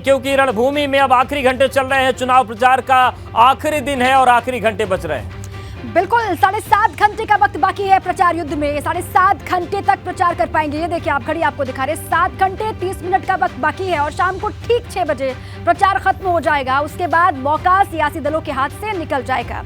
क्योंकि रणभूमि में अब आखिरी घंटे चल रहे हैं। चुनाव प्रचार का आखिरी दिन है और आखिरी घंटे बच रहे हैं। बिल्कुल 7.5 घंटे का वक्त बाकी है प्रचार युद्ध में। 7.5 घंटे तक प्रचार कर पाएंगे। ये देखिए, आप घड़ी आपको दिखा रहे हैं, 7 घंटे 30 मिनट का वक्त बाकी है और शाम को ठीक 6 बजे प्रचार खत्म हो जाएगा। उसके बाद मौका सियासी दलों के हाथ से निकल जाएगा।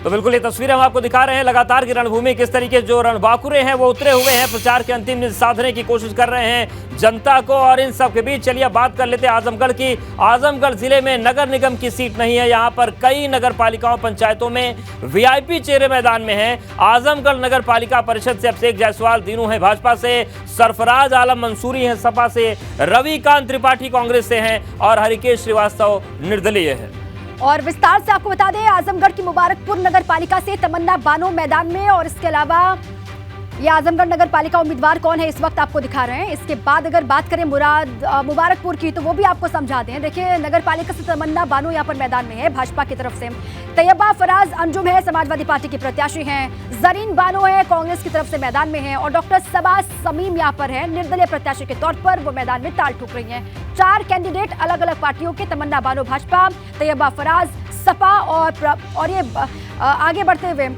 तो बिल्कुल ये तस्वीरें हम आपको दिखा रहे हैं लगातार की रणभूमि किस तरीके जो रणबांकुरे हैं वो उतरे हुए हैं, प्रचार के अंतिम दिन साधने की कोशिश कर रहे हैं जनता को। और इन सब के बीच चलिए बात कर लेते हैं आजमगढ़ की। आजमगढ़ जिले में नगर निगम की सीट नहीं है। यहाँ पर कई नगर पालिकाओं पंचायतों में वीआईपी चेहरे मैदान में हैं। आजमगढ़ नगर पालिका परिषद से अभिषेक जायसवाल दिनू है भाजपा से, सरफराज आलम मंसूरी हैं सपा से, रविकांत त्रिपाठी कांग्रेस से हैं और हरिकेश श्रीवास्तव निर्दलीय है। और विस्तार से आपको बता दें, आजमगढ़ की मुबारकपुर नगर पालिका से तमन्ना बानो मैदान में। और इसके अलावा ये आजमगढ़ नगर पालिका उम्मीदवार कौन है इस वक्त आपको दिखा रहे हैं। इसके बाद अगर बात करें मुबारकपुर की तो वो भी आपको समझा दें। देखिए, नगर पालिका से तमन्ना बानो यहाँ पर मैदान में है भाजपा की तरफ से, तैयबा फराज अंजुम है समाजवादी पार्टी की प्रत्याशी हैं, जरीन बानो है कांग्रेस की तरफ से मैदान में है और डॉक्टर सबा समीम यहाँ पर है निर्दलीय प्रत्याशी के तौर पर वो मैदान में ताल ठोक रही हैं। 4 कैंडिडेट अलग अलग पार्टियों के, तमन्ना बानो भाजपा, तैयबा फराज सपा और ये आगे बढ़ते हुए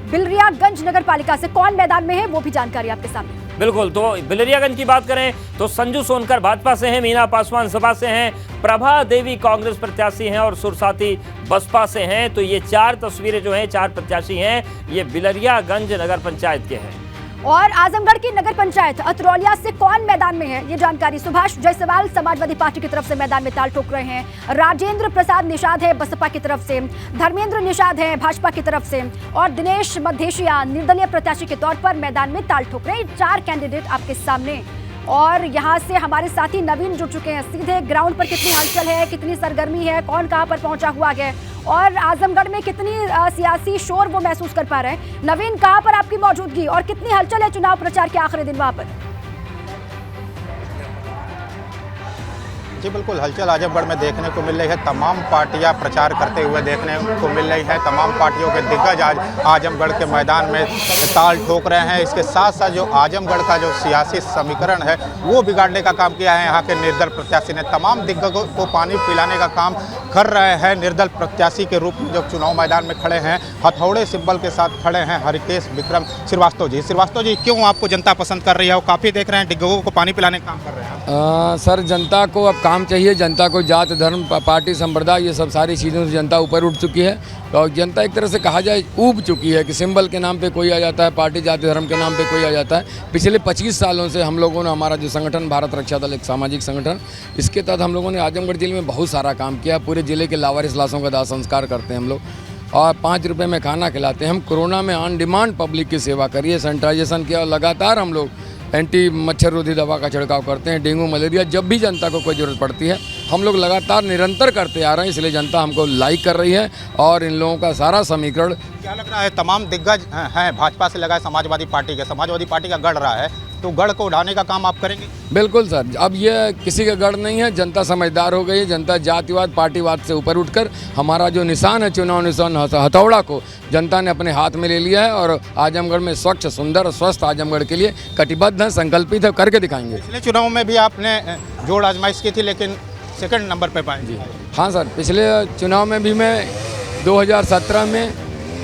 बिलरियागंज नगर पालिका से कौन मैदान में है वो भी जानकारी आपके सामने। बिल्कुल, तो बिलरियागंज की बात करें तो संजू सोनकर भाजपा से हैं, मीना पासवान सपा से हैं, प्रभा देवी कांग्रेस प्रत्याशी हैं और सुरसाती बसपा से हैं। तो ये 4 तस्वीरें जो हैं, 4 प्रत्याशी हैं, ये बिलरियागंज नगर पंचायत के हैं। और आजमगढ़ की नगर पंचायत अतरौलिया से कौन मैदान में है ये जानकारी सुभाष जायसवाल समाजवादी पार्टी की तरफ से मैदान में ताल ठोक रहे हैं, राजेंद्र प्रसाद निषाद है बसपा की तरफ से, धर्मेंद्र निषाद है भाजपा की तरफ से और दिनेश मधेशिया निर्दलीय प्रत्याशी के तौर पर मैदान में ताल ठोक रहे हैं। 4 कैंडिडेट आपके सामने। और यहाँ से हमारे साथी नवीन जुड़ चुके हैं सीधे ग्राउंड पर। कितनी हलचल है, कितनी सरगर्मी है, कौन कहाँ पर पहुंचा हुआ है और आजमगढ़ में कितनी सियासी शोर वो महसूस कर पा रहे हैं। नवीन, कहाँ पर आपकी मौजूदगी और कितनी हलचल है चुनाव प्रचार के आखिरी दिन वहाँ पर? जी बिल्कुल, हलचल आजमगढ़ में देखने को मिल रही है। तमाम पार्टियां प्रचार करते हुए देखने को मिल रही है। तमाम पार्टियों के दिग्गज आज आजमगढ़ के मैदान में ताल ठोक रहे हैं। इसके साथ साथ जो आजमगढ़ का जो सियासी समीकरण है वो बिगाड़ने का काम किया है यहाँ के निर्दल प्रत्याशी ने। तमाम दिग्गजों को पानी पिलाने का काम कर रहे हैं। निर्दल प्रत्याशी के रूप में जो चुनाव मैदान में खड़े हैं, हथौड़े सिंबल के साथ खड़े हैं हरिकेश विक्रम श्रीवास्तव जी। श्रीवास्तव जी, क्यों आपको जनता पसंद कर रही है? वो काफ़ी देख रहे हैं दिग्गजों को पानी पिलाने का काम कर रहे हैं। सर, जनता को अब काम चाहिए। जनता को जात धर्म पार्टी संप्रदाय ये सब सारी चीज़ों से जनता ऊपर उठ चुकी है और जनता एक तरह से कहा जाए ऊब चुकी है कि सिंबल के नाम पे कोई आ जाता है, पार्टी जाति धर्म के नाम पे कोई आ जाता है। पिछले 25 सालों से हम लोगों ने, हमारा जो संगठन भारत रक्षा दल एक सामाजिक संगठन, इसके तहत हम लोगों ने आजमगढ़ जिले में बहुत सारा काम किया। पूरे जिले के लावारिस लाशों का दाह संस्कार करते हैं हम लोग और 5 रुपये में खाना खिलाते हैं। हम कोरोना में ऑन डिमांड पब्लिक की सेवा करिए, सैनिटाइजेशन किया और लगातार हम लोग एंटी मच्छर रोधी दवा का छिड़काव करते हैं। डेंगू मलेरिया जब भी जनता को कोई ज़रूरत पड़ती है हम लोग लगातार निरंतर करते आ रहे हैं, इसलिए जनता हमको लाइक कर रही है। और इन लोगों का सारा समीकरण क्या लग रहा है, तमाम दिग्गज हैं भाजपा से लगा है समाजवादी पार्टी के, समाजवादी पार्टी का गढ़ रहा है, तो गढ़ को उड़ाने का काम आप करेंगे? बिल्कुल सर, अब ये किसी का गढ़ नहीं है। जनता समझदार हो गई है। जनता जातिवाद पार्टीवाद से ऊपर उठकर हमारा जो निशान है, चुनाव निशान हथौड़ा को जनता ने अपने हाथ में ले लिया है और आजमगढ़ में स्वच्छ सुंदर स्वस्थ आजमगढ़ के लिए कटिबद्ध है, संकल्पित है, करके दिखाएंगे। पिछले चुनाव में भी आपने जोड़ आजमाइश की थी लेकिन सेकंड नंबर पे पाए। जी हाँ सर, पिछले चुनाव में भी मैं 2017 में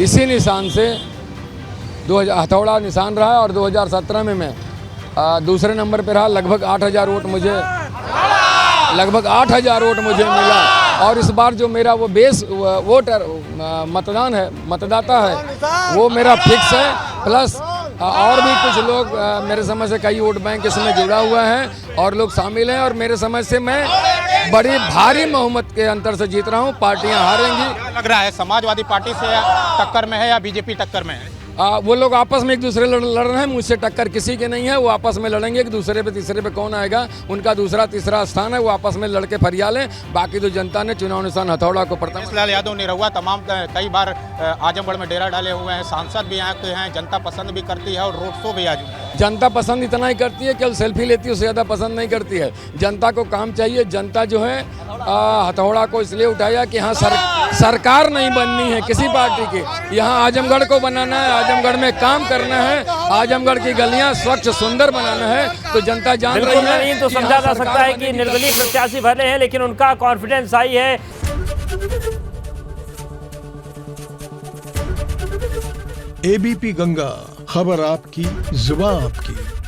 इसी निशान से 2000 हथौड़ा निशान रहा और 2017 में मैं दूसरे नंबर पर रहा। लगभग 8,000 वोट मुझे मिला और इस बार जो मेरा वो बेस वोटर मतदाता है वो मेरा फिक्स है। प्लस और भी कुछ लोग मेरे समझ से कई वोट बैंक इसमें जुड़ा हुआ है और लोग शामिल हैं और मेरे समझ से मैं बड़ी भारी बहुमत के अंतर से जीत रहा हूँ। पार्टियां हारेंगी। क्या लग रहा है, समाजवादी पार्टी से टक्कर में है या बीजेपी टक्कर में है? वो लोग आपस में एक दूसरे लड़ रहे हैं। मुझसे टक्कर किसी के नहीं है। वो आपस में लड़ेंगे, एक दूसरे पे तीसरे पे कौन आएगा उनका दूसरा तीसरा स्थान है। वो आपस में लड़के फरिया लें। बाकी तो जनता ने चुनाव निशान हथौड़ा को प्रथम। लाल यादव निरहुआ तमाम कई बार आजमगढ़ में डेरा डाले हुए हैं, सांसद भी यहाँ के हैं, जनता पसंद भी करती है और रोड शो भी आज जनता पसंद इतना ही करती है, केवल सेल्फी लेती है, उससे ज़्यादा पसंद नहीं करती है। जनता को काम चाहिए। जनता जो है हथौड़ा को इसलिए उठाया कि हाँ सरकार नहीं बननी है किसी पार्टी की, यहाँ आजमगढ़ को बनाना है, आजमगढ़ में काम करना है, आजमगढ़ की गलियां स्वच्छ सुंदर बनाना है। तो जनता जान रही बिल्कुल है। नहीं तो समझा जा सकता है कि निर्दलीय प्रत्याशी भले हैं लेकिन उनका कॉन्फिडेंस हाई है। एबीपी गंगा, खबर आपकी, जुबान आपकी।